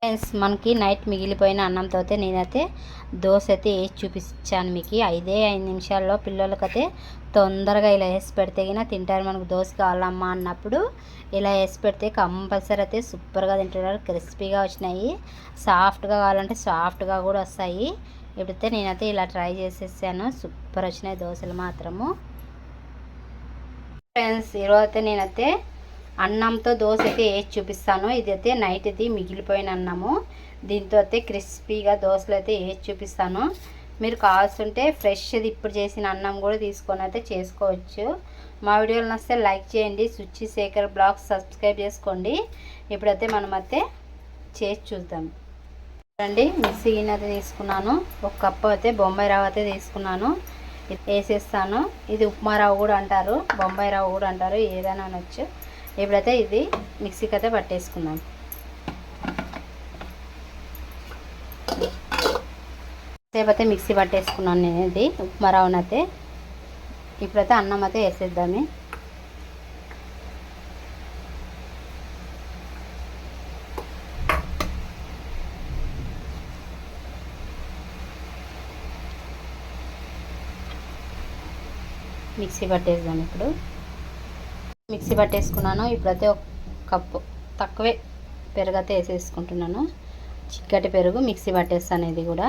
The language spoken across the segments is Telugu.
ఫ్రెండ్స్, మనకి నైట్ మిగిలిపోయిన అన్నంతో నేనైతే దోశ అయితే వేసి చూపించాను మీకు. 5 నిమిషాల్లో పిల్లలకైతే తొందరగా ఇలా వేసి పెడితే గిన తింటారు. మనకు దోశ కావాలమ్మా అన్నప్పుడు ఇలా వేసి పెడితే కంపల్సరీ అయితే సూపర్గా తింటున్నారు. క్రిస్పీగా వచ్చినాయి, సాఫ్ట్గా కావాలంటే సాఫ్ట్గా కూడా వస్తాయి. ఇప్పుడైతే నేనైతే ఇలా ట్రై చేసేసాను. సూపర్ వచ్చినాయి దోశలు మాత్రము. ఫ్రెండ్స్, ఈరోజు అయితే నేనైతే అన్నంతో దోశ అయితే వేసి చూపిస్తాను. ఇది అయితే నైట్ ఇది మిగిలిపోయిన అన్నము. దీంతో అయితే క్రిస్పీగా దోశలు అయితే వేసి చూపిస్తాను. మీరు కావాల్సింటే ఫ్రెష్ది ఇప్పుడు చేసిన అన్నం కూడా తీసుకొని అయితే చేసుకోవచ్చు. మా వీడియోలు నచ్చితే లైక్ చేయండి. సుచి శేఖర్ బ్లాగ్స్ సబ్స్క్రైబ్ చేసుకోండి. ఇప్పుడైతే మనం అయితే చేసి చూద్దాం. చూడండి, మిక్సీ గిన్నె అయితే తీసుకున్నాను. 1 కప్పు అయితే బొంబాయి రవ్వ అయితే తీసుకున్నాను. వేసేస్తాను. ఇది ఉప్మా రవ్వ కూడా అంటారు, బొంబాయి రవ్వ కూడా అంటారు, ఏదైనా అనొచ్చు. ఇప్పుడైతే ఇది మిక్సీకి అయితే పట్టేసుకుందాం. సేపు అయితే మిక్సీ పట్టేసుకున్నాను నేను ఇది ఉప్మా రవ్వనైతే. ఇప్పుడైతే అన్నం అయితే వేసేద్దామే. మిక్సీ పట్టేద్దాం. ఇప్పుడు మిక్సీ పట్టేసుకున్నాను. ఇప్పుడైతే 1 కప్పు తక్కువే పెరుగు అయితే వేసేసుకుంటున్నాను. చిక్కటి పెరుగు మిక్సీ పట్టేస్తాను. ఇది కూడా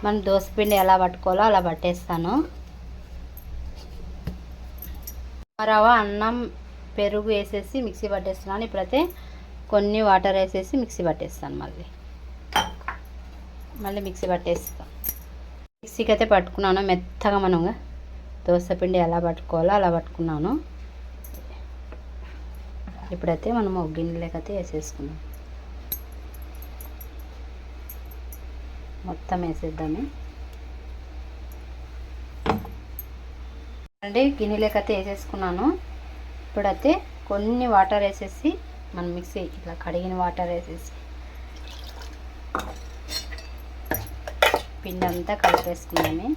మనం దోసపిండి ఎలా పట్టుకోవాలో అలా పట్టేస్తాను. రవ్వ, అన్నం, పెరుగు వేసేసి మిక్సీ పట్టేస్తున్నాను. ఇప్పుడైతే కొన్ని వాటర్ వేసేసి మిక్సీ పట్టేస్తాను. మళ్ళీ మిక్సీ పట్టేస్తాను. మిక్సీకి అయితే పట్టుకున్నాను మెత్తగా. మనగా దోసపిండి ఎలా పట్టుకోవాలో అలా పట్టుకున్నాను. ఇప్పుడైతే మనం ఒక గిన్నెలకైతే వేసేసుకున్నాం. మొత్తం వేసేద్దామే అండి. గిన్నెలకైతే వేసేసుకున్నాను. ఇప్పుడైతే కొన్ని వాటర్ వేసేసి మనం మిక్సీ ఇట్లా కడిగిన వాటర్ వేసేసి పిండి అంతా కలిపేసుకున్నాము.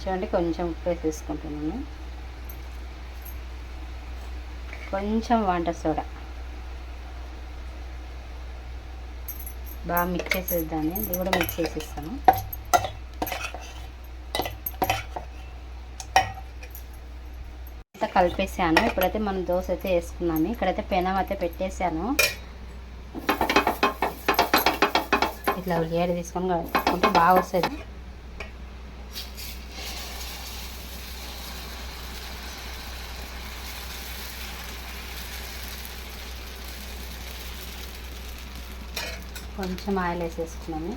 చూడండి, కొంచెం ఉప్పు వేసేసుకుంటున్నాను, కొంచెం వంట సోడా. బాగా మిక్స్ చేసేద్దాన్ని. ఇది కూడా మిక్స్ చేసేస్తాను. అంతా కలిపేసాను. ఇప్పుడైతే మనం దోశ అయితే వేసుకున్నాము. ఇక్కడైతే పెనం అయితే పెట్టేసాను. ఇట్లా ఉల్లిగడ్డ తీసుకొని కలుపుకుంటే బాగా వస్తుంది. కొంచెం ఆయిల్ వేసేసుకున్నాము.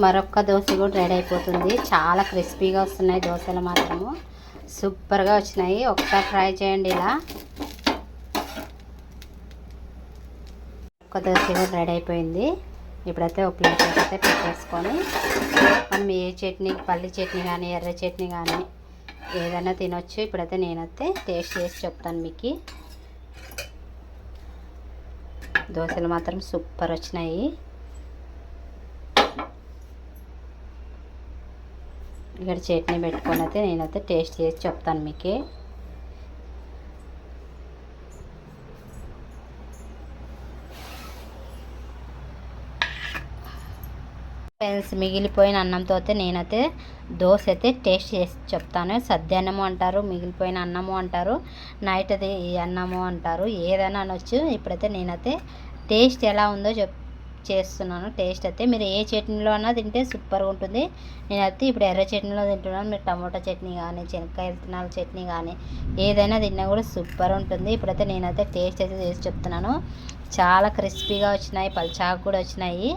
మరొక దోశ కూడా రెడీ అయిపోతుంది. చాలా క్రిస్పీగా వస్తున్నాయి దోశలు మాత్రము. సూపర్గా వచ్చినాయి. ఒకసారి ట్రై చేయండి. ఇలా ఒక దోశ కూడా రెడీ అయిపోయింది. ఇప్పుడైతే ఒక ప్లేట్ అయితే పెట్టేసుకొని మనం ఏ చట్నీ, పల్లి చట్నీ కానీ ఎర్ర చట్నీ కానీ ఏదైనా తినొచ్చు. ఇప్పుడైతే నేనైతే టేస్ట్ చేసి చెప్తాను మీకు. దోశలు మాత్రం సూపర్ వచ్చినాయి. ఇక్కడ చట్నీ పెట్టుకొని అయితే నేనైతే టేస్ట్ చేసి చెప్తాను మీకు. ఫ్రెండ్స్, మిగిలిపోయిన అన్నంతో అయితే నేనైతే దోశ అయితే టేస్ట్ చేసి చెప్తాను. సద్యాన్నము అంటారు, మిగిలిపోయిన అన్నము అంటారు, నైట్ అది అన్నము అంటారు, ఏదైనా అనొచ్చు. ఇప్పుడైతే నేనైతే టేస్ట్ ఎలా ఉందో చేస్తున్నాను. టేస్ట్ అయితే మీరు ఏ చట్నీలో అన్నా తింటే సూపర్గా ఉంటుంది. నేనైతే ఇప్పుడు ఎర్ర చట్నీలో తింటున్నాను. మీరు టమాటో చట్నీ కానీ, శనక్కాయ విత్తనాల చట్నీ కానీ ఏదైనా తిన్నా కూడా సూపర్ ఉంటుంది. ఇప్పుడైతే నేనైతే టేస్ట్ అయితే చేసి చెప్తున్నాను. చాలా క్రిస్పీగా వచ్చినాయి, పల్చాకు కూడా వచ్చినాయి.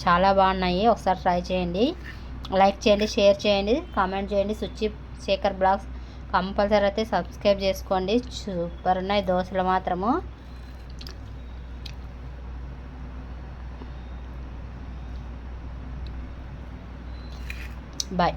చాలా బాగున్నాయి. ఒకసారి ట్రై చేయండి. లైక్ చేయండి, షేర్ చేయండి, కామెంట్ చేయండి. సుచి శేఖర్ బ్లాగ్స్ కంపల్సరీ అయితే సబ్స్క్రైబ్ చేసుకోండి. సూపర్ ఉన్నాయి దోశలు మాత్రము. బాయ్.